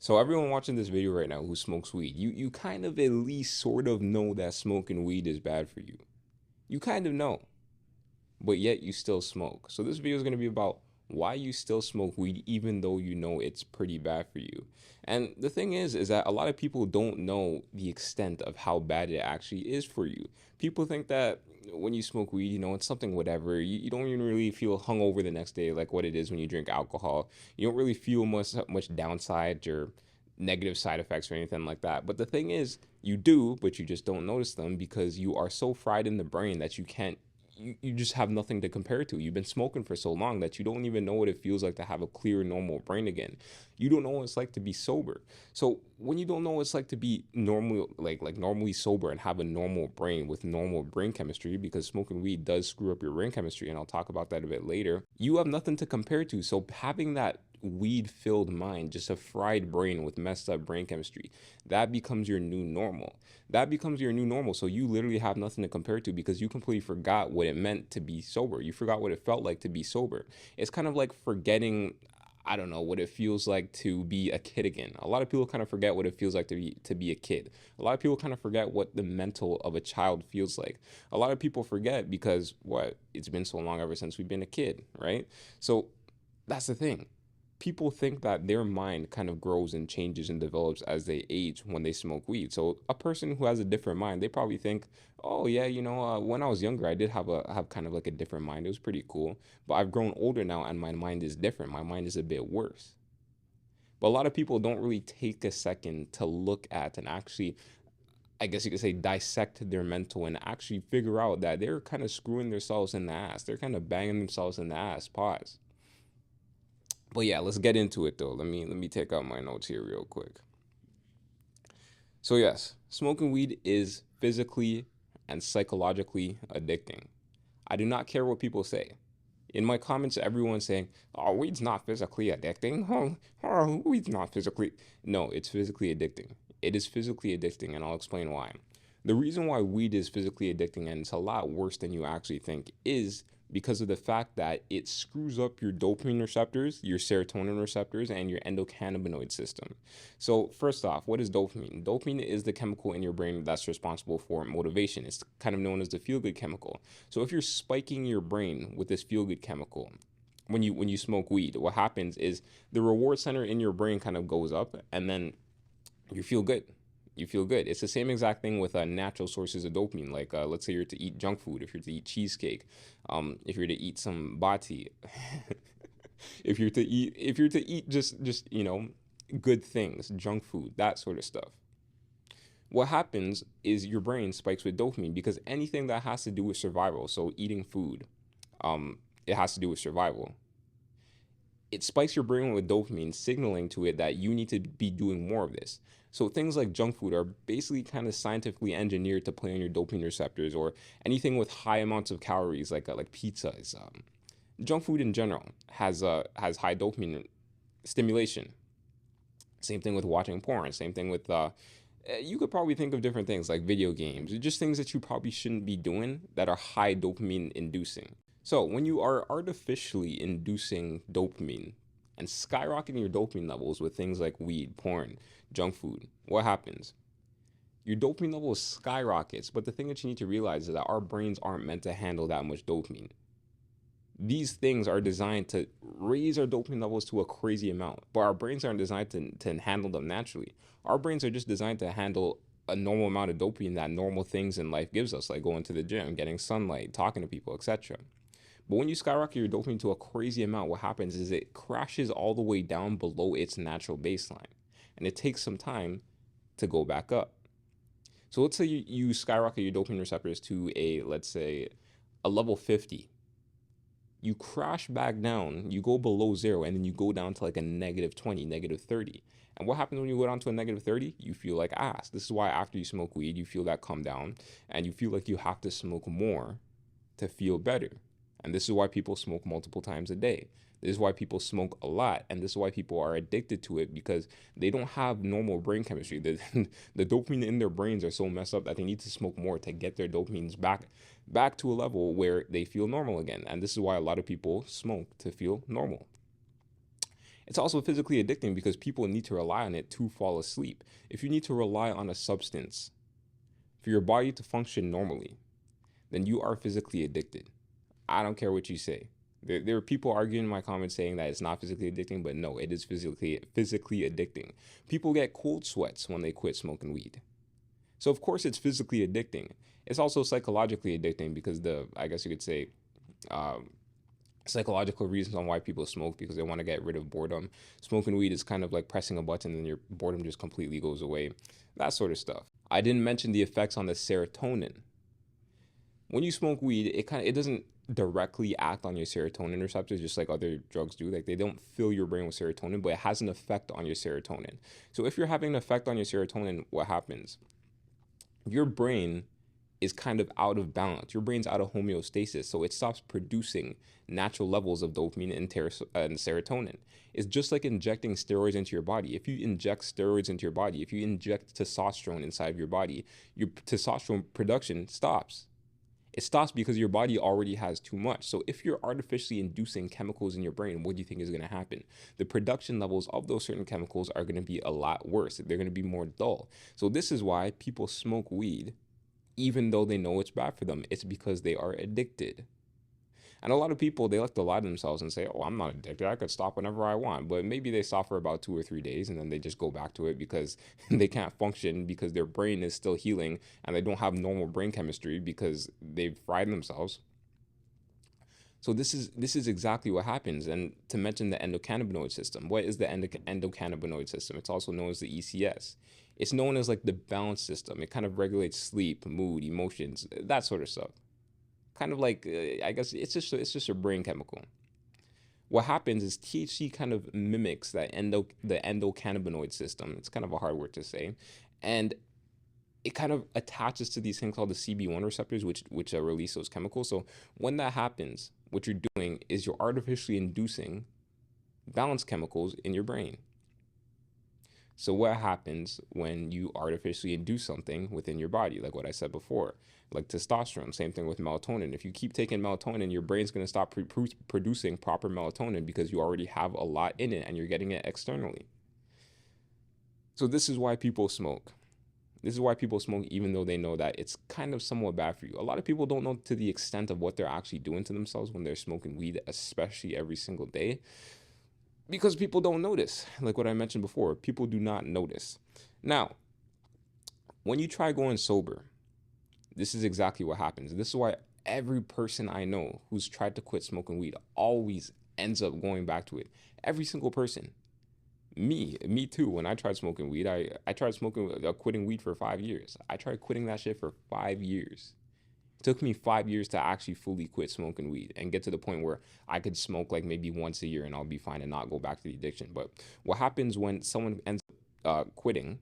So everyone watching this video right now who smokes weed, you kind of at least sort of know that smoking weed is bad for you. You kind of know, but yet you still smoke. So this video is going to be about why you still smoke weed even though you know it's pretty bad for you. And the thing is that a lot of people don't know the extent of how bad it actually is for you. People think that when you smoke weed, it's something whatever. You don't even really feel hungover the next day like what it is when you drink alcohol. You don't really feel much downside or negative side effects or anything like that. But the thing is, you do, but you just don't notice them because you are so fried in the brain that you just have nothing to compare to. You've been smoking for so long that you don't even know what it feels like to have a clear, normal brain again. You don't know what it's like to be sober. So when you don't know what it's like to be normal, like normally sober and have a normal brain with normal brain chemistry, because smoking weed does screw up your brain chemistry, and I'll talk about that a bit later. You have nothing to compare to. So having that weed filled mind, just a fried brain with messed up brain chemistry, that becomes your new normal. That becomes your new normal. So you literally have nothing to compare to because you completely forgot what it meant to be sober. You forgot what it felt like to be sober. It's kind of like forgetting, I don't know, what it feels like to be a kid again. A lot of people kind of forget what it feels like to be a kid. A lot of people kind of forget what the mental of a child feels like. A lot of people forget because it's been so long ever since we've been a kid, right? So that's the thing. People think that their mind kind of grows and changes and develops as they age when they smoke weed. So a person who has a different mind, they probably think, oh yeah, when I was younger, I did have kind of like a different mind. It was pretty cool, but I've grown older now, and my mind is different. My mind is a bit worse. But a lot of people don't really take a second to look at and actually, I guess you could say, dissect their mental and actually figure out that they're kind of screwing themselves in the ass. They're kind of banging themselves in the ass. Pause. But yeah, let's get into it though. Let me take out my notes here real quick. So yes, smoking weed is physically and psychologically addicting. I do not care what people say. In my comments, everyone's saying, "Oh, weed's not physically addicting. Weed's not physically." No, it's physically addicting. It is physically addicting, and I'll explain why. The reason why weed is physically addicting, and it's a lot worse than you actually think, is because of the fact that it screws up your dopamine receptors, your serotonin receptors, and your endocannabinoid system. So, first off, what is dopamine? Dopamine is the chemical in your brain that's responsible for motivation. It's kind of known as the feel good chemical. So, if you're spiking your brain with this feel good chemical, when you smoke weed, what happens is the reward center in your brain kind of goes up, and then you feel good. You feel good. It's the same exact thing with natural sources of dopamine. Like, let's say you're to eat junk food, if you're to eat cheesecake, if you're to eat some bati, if you're to eat just good things, junk food, that sort of stuff. What happens is your brain spikes with dopamine because anything that has to do with survival, so eating food, it has to do with survival. It spikes your brain with dopamine, signaling to it that you need to be doing more of this. So things like junk food are basically kind of scientifically engineered to play on your dopamine receptors, or anything with high amounts of calories, like pizza is. Junk food in general has high dopamine stimulation. Same thing with watching porn. Same thing with you could probably think of different things like video games, just things that you probably shouldn't be doing that are high dopamine inducing. So, when you are artificially inducing dopamine and skyrocketing your dopamine levels with things like weed, porn, junk food, what happens? Your dopamine level skyrockets, but the thing that you need to realize is that our brains aren't meant to handle that much dopamine. These things are designed to raise our dopamine levels to a crazy amount, but our brains aren't designed to handle them naturally. Our brains are just designed to handle a normal amount of dopamine that normal things in life gives us, like going to the gym, getting sunlight, talking to people, etc. But when you skyrocket your dopamine to a crazy amount, what happens is it crashes all the way down below its natural baseline. And it takes some time to go back up. So let's say you skyrocket your dopamine receptors to let's say, a level 50. You crash back down, you go below zero, and then you go down to like a negative 20, negative 30. And what happens when you go down to a negative 30? You feel like ass. This is why after you smoke weed, you feel that come down, and you feel like you have to smoke more to feel better. And this is why people smoke multiple times a day. This is why people smoke a lot. And this is why people are addicted to it, because they don't have normal brain chemistry. The dopamine in their brains are so messed up that they need to smoke more to get their dopamines back to a level where they feel normal again. And this is why a lot of people smoke to feel normal. It's also physically addicting because people need to rely on it to fall asleep. If you need to rely on a substance for your body to function normally, then you are physically addicted. I don't care what you say. There are people arguing in my comments saying that it's not physically addicting, but no, it is physically addicting. People get cold sweats when they quit smoking weed. So of course it's physically addicting. It's also psychologically addicting because I guess you could say, um, psychological reasons on why people smoke, because they want to get rid of boredom. Smoking weed is kind of like pressing a button and your boredom just completely goes away. That sort of stuff. I didn't mention the effects on the serotonin. When you smoke weed, it doesn't directly act on your serotonin receptors just like other drugs do. Like, they don't fill your brain with serotonin, but it has an effect on your serotonin. So if you're having an effect on your serotonin, what happens? Your brain is kind of out of balance. Your brain's out of homeostasis, so it stops producing natural levels of dopamine and serotonin. It's just like injecting steroids into your body. If you inject steroids into your body, if you inject testosterone inside of your body, your testosterone production stops. It stops because your body already has too much. So if you're artificially inducing chemicals in your brain, what do you think is going to happen? The production levels of those certain chemicals are going to be a lot worse. They're going to be more dull. So this is why people smoke weed even though they know it's bad for them. It's because they are addicted. And a lot of people, they like to lie to themselves and say, oh, I'm not addicted. I could stop whenever I want. But maybe they stop for about 2 or 3 days and then they just go back to it because they can't function, because their brain is still healing and they don't have normal brain chemistry because they've fried themselves. So this is exactly what happens. And to mention the endocannabinoid system, what is the endocannabinoid system? It's also known as the ECS. It's known as like the balance system. It kind of regulates sleep, mood, emotions, that sort of stuff. Kind of like, I guess it's just a brain chemical. What happens is THC kind of mimics the endocannabinoid system. It's kind of a hard word to say, and it kind of attaches to these things called the CB1 receptors, which release those chemicals. So when that happens, what you're doing is you're artificially inducing balance chemicals in your brain. So what happens when you artificially induce something within your body? Like what I said before, like testosterone, same thing with melatonin. If you keep taking melatonin, your brain's going to stop producing proper melatonin because you already have a lot in it and you're getting it externally. So this is why people smoke. This is why people smoke even though they know that it's kind of somewhat bad for you. A lot of people don't know to the extent of what they're actually doing to themselves when they're smoking weed, especially every single day, because people don't notice. Like what I mentioned before, people do not notice. Now, when you try going sober, this is exactly what happens. This is why every person I know who's tried to quit smoking weed always ends up going back to it. Every single person. Me too. When I tried smoking weed, I tried quitting weed for 5 years. I tried quitting that shit for 5 years. It took me 5 years to actually fully quit smoking weed and get to the point where I could smoke like maybe once a year and I'll be fine and not go back to the addiction. But what happens when someone ends up quitting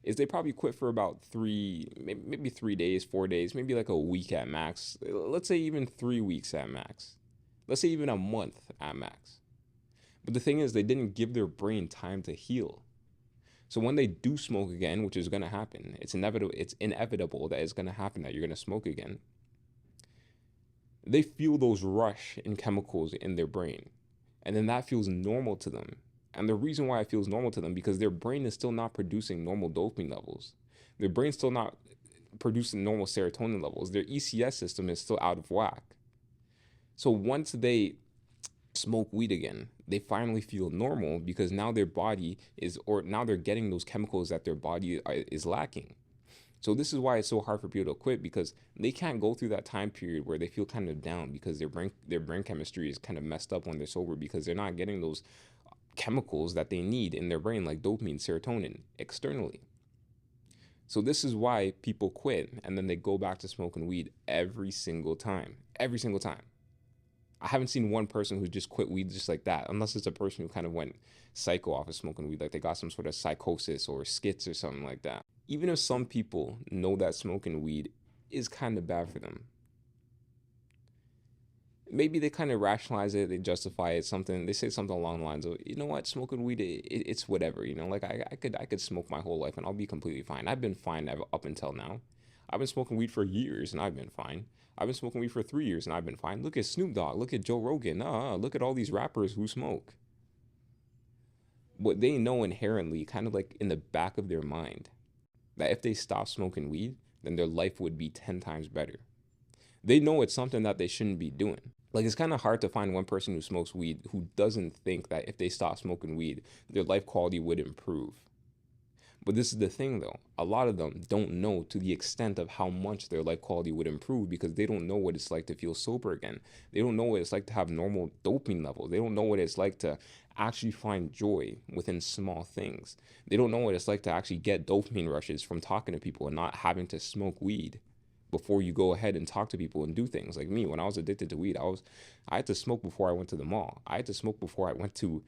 is they probably quit for about maybe 3 days, 4 days, maybe like a week at max. Let's say even 3 weeks at max. Let's say even a month at max. But the thing is, they didn't give their brain time to heal. So when they do smoke again, which is going to happen, it's inevitable that it's going to happen, that you're going to smoke again. They feel those rush in chemicals in their brain. And then that feels normal to them. And the reason why it feels normal to them, because their brain is still not producing normal dopamine levels. Their brain's still not producing normal serotonin levels. Their ECS system is still out of whack. So once they smoke weed again, they finally feel normal because now their body now they're getting those chemicals that their body is lacking. So this is why it's so hard for people to quit, because they can't go through that time period where they feel kind of down because their brain chemistry is kind of messed up when they're sober, because they're not getting those chemicals that they need in their brain, like dopamine, serotonin, externally. So this is why people quit and then they go back to smoking weed every single time. Every single time. I haven't seen one person who just quit weed just like that, unless it's a person who kind of went psycho off of smoking weed, like they got some sort of psychosis or skits or something like that. Even if some people know that smoking weed is kind of bad for them, maybe they kind of rationalize it, they justify it, they say something along the lines of, you know what, smoking weed, it's whatever, like I could smoke my whole life and I'll be completely fine. I've been fine up until now. I've been smoking weed for years and I've been fine. I've been smoking weed for 3 years and I've been fine. Look at Snoop Dogg. Look at Joe Rogan. Look at all these rappers who smoke. But they know inherently, kind of like in the back of their mind, that if they stop smoking weed, then their life would be 10 times better. They know it's something that they shouldn't be doing. Like, it's kind of hard to find one person who smokes weed who doesn't think that if they stop smoking weed, their life quality would improve. But this is the thing though, a lot of them don't know to the extent of how much their life quality would improve because they don't know what it's like to feel sober again. They don't know what it's like to have normal dopamine levels. They don't know what it's like to actually find joy within small things. They don't know what it's like to actually get dopamine rushes from talking to people and not having to smoke weed before you go ahead and talk to people and do things. Like me, when I was addicted to weed, I had to smoke before I went to the mall. I had to smoke before I went to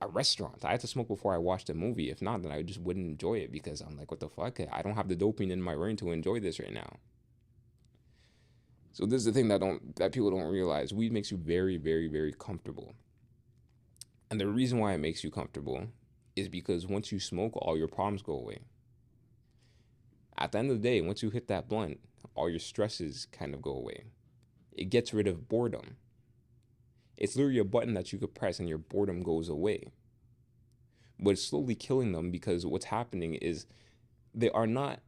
a restaurant. I had to smoke before I watched a movie. If not, then I just wouldn't enjoy it because I'm like, what the fuck? I don't have the dopamine in my brain to enjoy this right now. So this is the thing that people don't realize. Weed makes you very, very, very comfortable. And the reason why it makes you comfortable is because once you smoke, all your problems go away. At the end of the day, once you hit that blunt, all your stresses kind of go away. It gets rid of boredom. It's literally a button that you could press and your boredom goes away. But it's slowly killing them because what's happening is they are not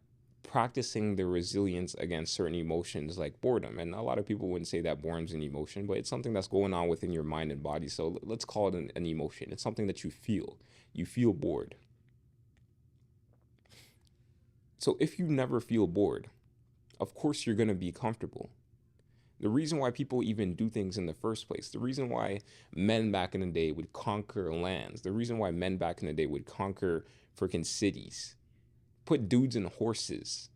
practicing their resilience against certain emotions like boredom. And a lot of people wouldn't say that boredom's an emotion, but it's something that's going on within your mind and body. So let's call it an emotion. It's something that you feel. You feel bored. So if you never feel bored, of course you're going to be comfortable. The reason why people even do things in the first place, the reason why men back in the day would conquer lands, the reason why men back in the day would conquer freaking cities, put dudes in horses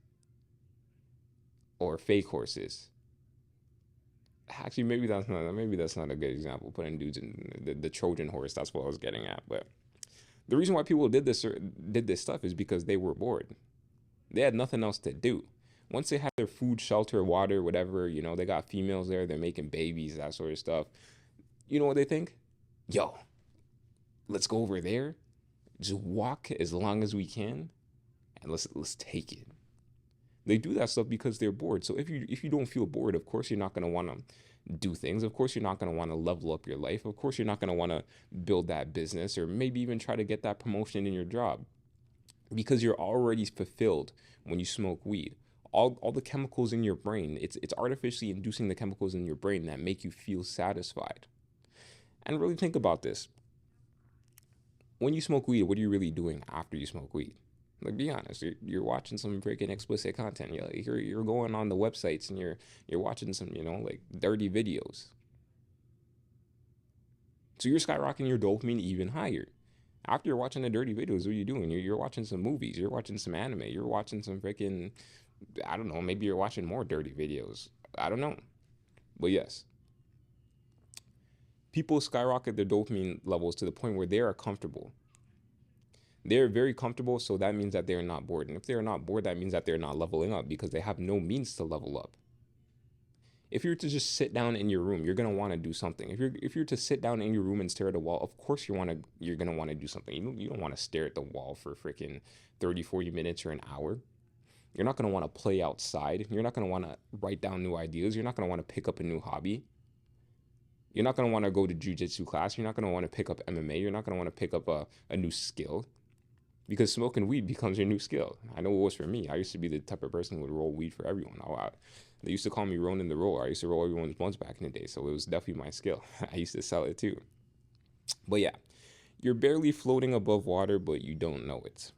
or fake horses. Actually, maybe that's not a good example. Putting dudes in the Trojan horse. That's what I was getting at. But the reason why people did this stuff is because they were bored. They had nothing else to do. Once they had their food, shelter, water, whatever, they got females there, they're making babies, that sort of stuff. You know what they think? Yo, let's go over there, just walk as long as we can, and let's take it. They do that stuff because they're bored. So if you don't feel bored, of course you're not gonna want to do things. Of course you're not gonna want to level up your life. Of course you're not gonna want to build that business or maybe even try to get that promotion in your job because you're already fulfilled when you smoke weed. All the chemicals in your brain, it's artificially inducing the chemicals in your brain that make you feel satisfied. And really think about this. When you smoke weed, what are you really doing after you smoke weed? Like, be honest, you're watching some freaking explicit content. You're going on the websites and you're watching some, like dirty videos. So you're skyrocketing your dopamine even higher. After you're watching the dirty videos, what are you doing? You're watching some movies. You're watching some anime. You're watching some freaking, I don't know, maybe you're watching more dirty videos. I don't know. But yes, people skyrocket their dopamine levels to the point where they are comfortable. They're very comfortable, so that means that they're not bored. And if they're not bored, that means that they're not leveling up because they have no means to level up. If you're to just sit down in your room, you're gonna want to do something. If you're to sit down in your room and stare at a wall, of course you're gonna want to do something. You don't want to stare at the wall for freaking 30, 40 minutes or an hour. You're not gonna want to play outside. You're not gonna want to write down new ideas. You're not gonna want to pick up a new hobby. You're not gonna want to go to jujitsu class. You're not gonna want to pick up MMA. You're not gonna want to pick up a new skill. Because smoking weed becomes your new skill. I know it was for me. I used to be the type of person who would roll weed for everyone. They used to call me Ronin the Roller. I used to roll everyone's blunts back in the day, so it was definitely my skill. I used to sell it too. But yeah, you're barely floating above water, but you don't know it.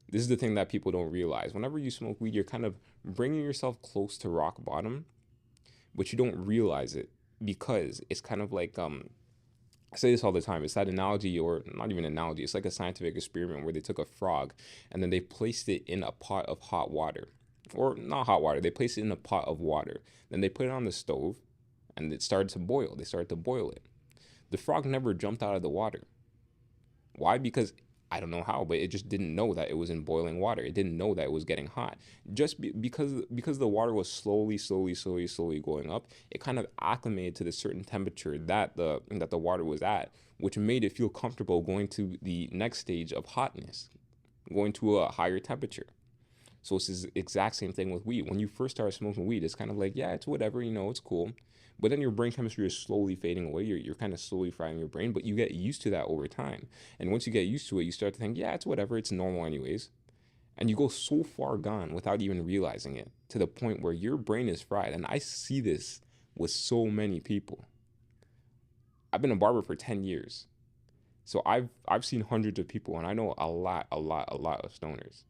This is the thing that people don't realize. Whenever you smoke weed, you're kind of bringing yourself close to rock bottom, but you don't realize it because it's kind of like I say this all the time. It's that analogy, or not even analogy. It's like a scientific experiment where they took a frog and then they placed it in a pot of hot water, or not hot water. They placed it in a pot of water. Then they put it on the stove, and it started to boil. They started to boil it. The frog never jumped out of the water. Why? Because I don't know how, but it just didn't know that it was in boiling water. It didn't know that it was getting hot. Because the water was slowly going up, it kind of acclimated to the certain temperature that the water was at, which made it feel comfortable going to the next stage of hotness, going to a higher temperature. So it's the exact same thing with weed. When you first start smoking weed, it's kind of like, yeah, it's whatever, it's cool. But then your brain chemistry is slowly fading away. You're kind of slowly frying your brain, but you get used to that over time. And once you get used to it, you start to think, yeah, it's whatever, it's normal anyways. And you go so far gone without even realizing it, to the point where your brain is fried. And I see this with so many people. I've been a barber for 10 years. So I've seen hundreds of people, and I know a lot of stoners.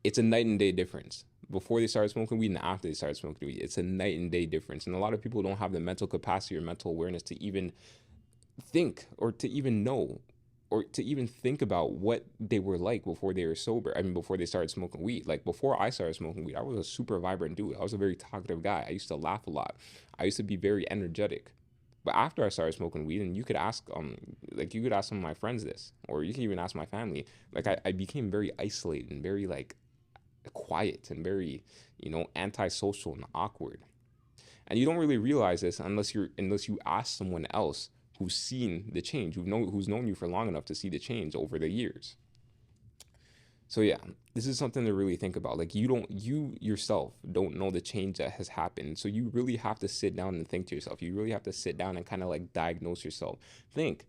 It's a night and day difference. Before they started smoking weed and after they started smoking weed, it's a night and day difference. And a lot of people don't have the mental capacity or mental awareness to even think, or to even know, or to even think about what they were like before they were sober. I mean, before they started smoking weed. Like, before I started smoking weed, I was a super vibrant dude. I was a very talkative guy. I used to laugh a lot. I used to be very energetic. But after I started smoking weed, and you could ask some of my friends this, or you can even ask my family, like, I became very isolated and very, like, quiet and very, antisocial and awkward. And you don't really realize this unless you ask someone else who's seen the change, who's known you for long enough to see the change over the years. So yeah, this is something to really think about. Like, you yourself don't know the change that has happened. So you really have to sit down and think to yourself. You really have to sit down and kind of like diagnose yourself. Think,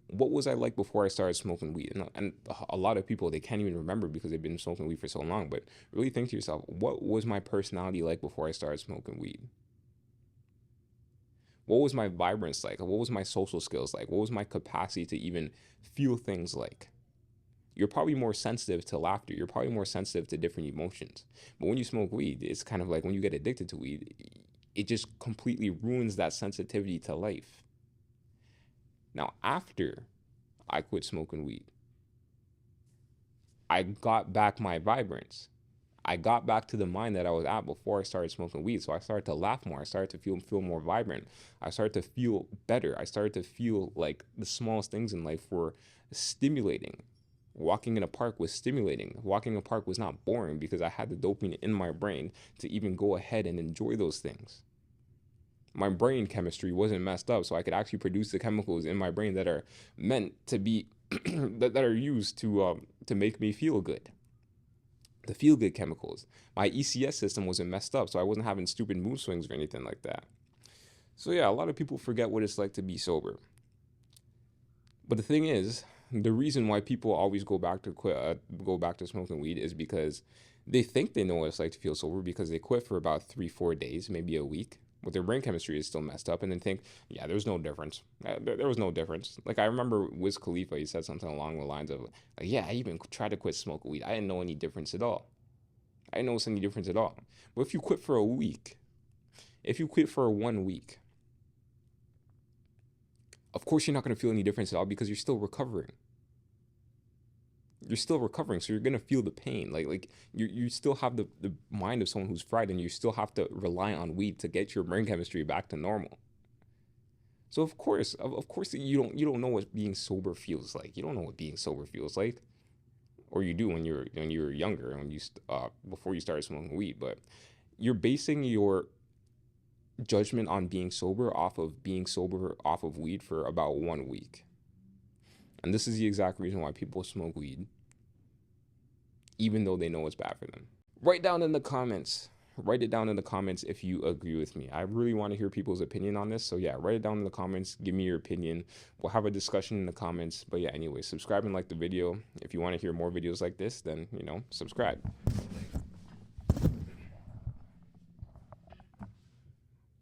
what was I like before I started smoking weed? And a lot of people, they can't even remember because they've been smoking weed for so long. But really think to yourself, what was my personality like before I started smoking weed? What was my vibrance like? What was my social skills like? What was my capacity to even feel things like? You're probably more sensitive to laughter. You're probably more sensitive to different emotions. But when you smoke weed, it's kind of like when you get addicted to weed, it just completely ruins that sensitivity to life. Now, after I quit smoking weed, I got back my vibrance. I got back to the mind that I was at before I started smoking weed. So I started to laugh more. I started to feel more vibrant. I started to feel better. I started to feel like the smallest things in life were stimulating. Walking in a park was stimulating. Walking in a park was not boring because I had the dopamine in my brain to even go ahead and enjoy those things. My brain chemistry wasn't messed up, so I could actually produce the chemicals in my brain that are meant to be that are used to make me feel good. The feel good chemicals. My ECS system wasn't messed up, so I wasn't having stupid mood swings or anything like that. So yeah, a lot of people forget what it's like to be sober. But the thing is, the reason why people always go back to smoking weed is because they think they know what it's like to feel sober, because they quit for about 3-4 days, maybe a week, but their brain chemistry is still messed up, and then think, yeah, there's no difference. There was no difference. Like, I remember Wiz Khalifa, he said something along the lines of, like, yeah, I even tried to quit smoking weed. I didn't know any difference at all. I didn't notice any difference at all. But if you quit for a week, if you quit for 1 week, of course you're not going to feel any difference at all, because you're still recovering. You're still recovering, so you're going to feel the pain. Like you still have the mind of someone who's fried, and you still have to rely on weed to get your brain chemistry back to normal. So of course you don't know what being sober feels like. You don't know what being sober feels like, or you do when you're younger, before you started smoking weed. But you're basing your judgment on being sober off of weed for about 1 week. And this is the exact reason why people smoke weed, even though they know it's bad for them. Write it down in the comments if you agree with me. I really want to hear people's opinion on this. So yeah, write it down in the comments. Give me your opinion. We'll have a discussion in the comments. But yeah, anyway, subscribe and like the video. If you want to hear more videos like this, then, subscribe.